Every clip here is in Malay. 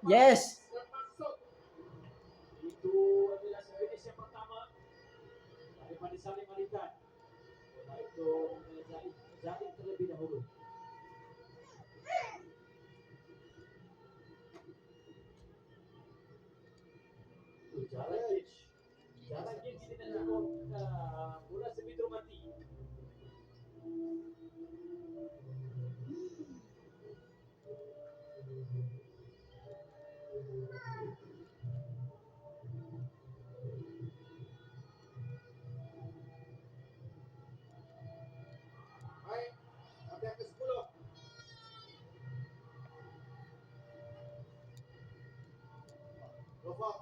Yes. Termasuk. Itu adalah finish yang pertama daripada Salim Alikan. Bola itu mengenai jaring terlebih dahulu. Jalan pitch. Jalan game ini nak tengok bola semitru mati. Baik, update ke-10. Rofak.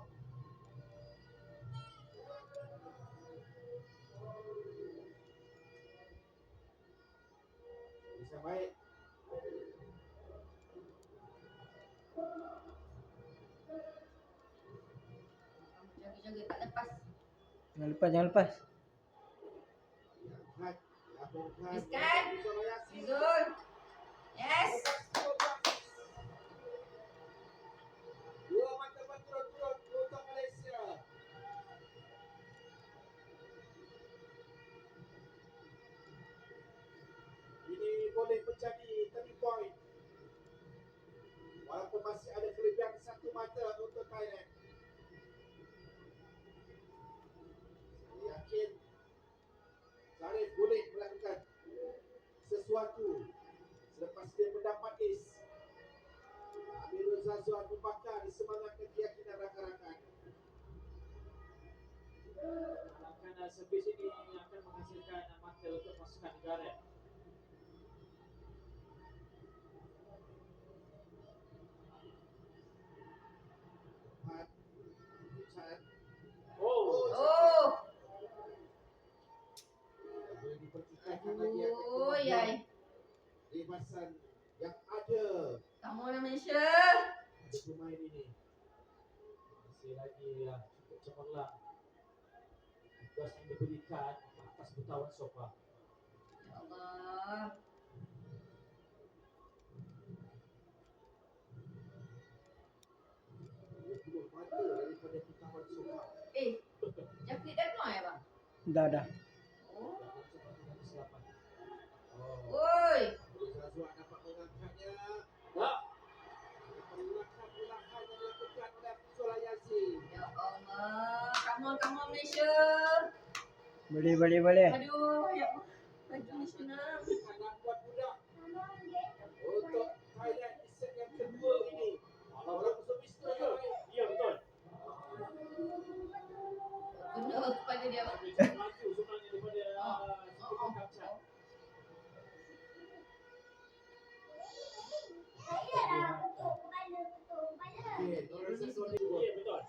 Bisa baik. Jaga-jaga tak lepas. Jangan lepas. Habiskan. Zul. Yes. Dua mata berturut-turut untuk Malaysia. Ini boleh menjadi turning point. Walaupun masih ada kelebihan satu mata untuk Thailand. Saya yakin Zarif boleh melakukan sesuatu selepas dia mendapat ace. Amirul Zazwan membakar semangat dan keyakinan rakan-rakan. Akan servis ini akan menghasilkan mata untuk pasukan negara. Oh. Oh, yai. Bebasan yang ada. Kamu orang Malaysia. Ada pemain ini. Masih lagi cukup cemerlang. Tugas yang diberikan ke atas bertawan sofa. Ya Allah. Mata daripada bertawan sofa. Jakrit dah keluar ya bang? Dah. Oh. Oh. Oi. Zazwan dapat mengangkatnya. Tak. Ulang-ulangan yang dilakukan oleh Abdul Yazid. Ya Allah. Come on Malaysia. Boleh. Aduh, ya Allah. Lagi senang. Anak buat budak. Untuk Thailand di set yang kedua ini. Orang servis tu yang baik. Ya, betul. Guna kepada dia bang. Maju sebenarnya daripada Sukup Kapsa. Okey, Nora Sasoni. Ya, betul.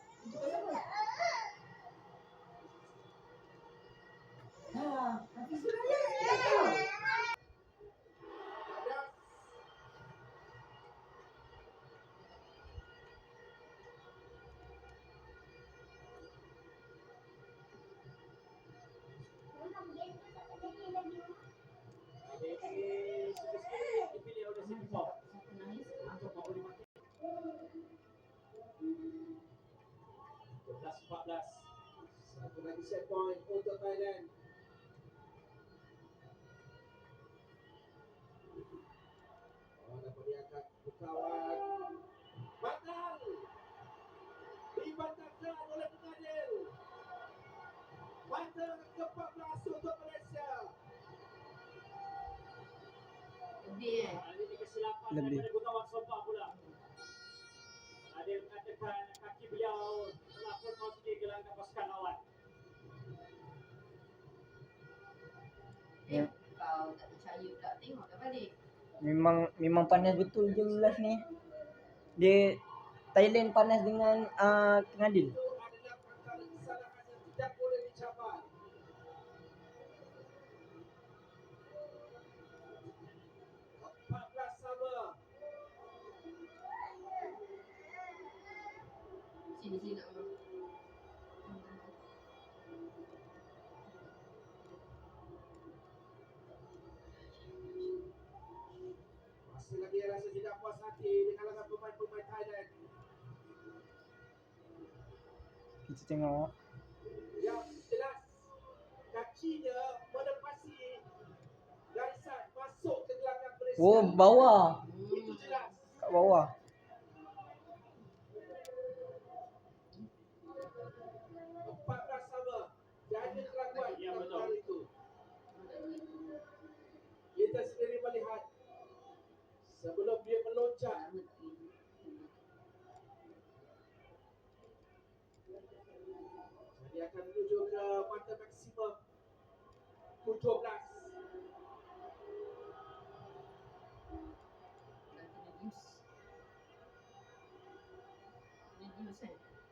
Tapi sebenarnya saya tahu. Ini sudah dipilih oleh Singapura untuk memberi mati. 11-14. Satu lagi set point untuk Thailand. Dapat diangkat berkawan. Batal. Dibatalkan oleh pengadil. Mata ke-14 untuk Malaysia. Lebih Ini kesilapan Lebih. daripada berkawan sofa pula. Adil mengatakan kaki beliau telah memasuki gelanggang pasukan lawan. Kau tak percaya pula, tengok dah balik. Memang panas betul je ulas ni. Dia Thailand panas dengan pengadil. Itu adalah perkara kesalahan yang tidak boleh dicapai. Sini nak bang. Masih lagi rasa tidak puas hati di kalangan pemain-pemain Thailand. Kita tengok. Yang jelas kakinya menepasi garisan masuk ke gelanggang Malaysia. Oh, bawah. Itu jelas. Kat bawah. Empat belas sama. Tiada keraguan Ya, dalam betul. perkara itu. Kita sendiri melihat sebelum dia meloncat, dia akan menuju ke mata maksimum 17.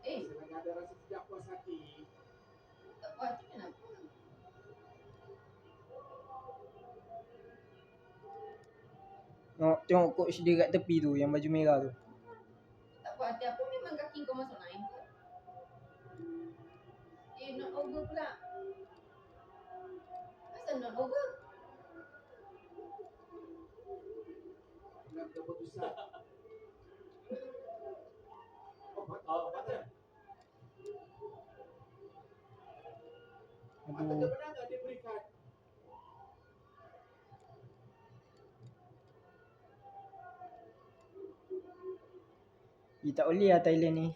Sedang ada rasa tidak puas hati. Tak puas hati kenapa? Tengok coach dia kat tepi tu, yang baju merah tu. Tak puas hati apa, memang kaki kau masuk lain ke? Not over pula. Asal not over? Dengan keputusan. Mata Aduh. kemenangan diberikan. Tak boleh lah Thailand ni.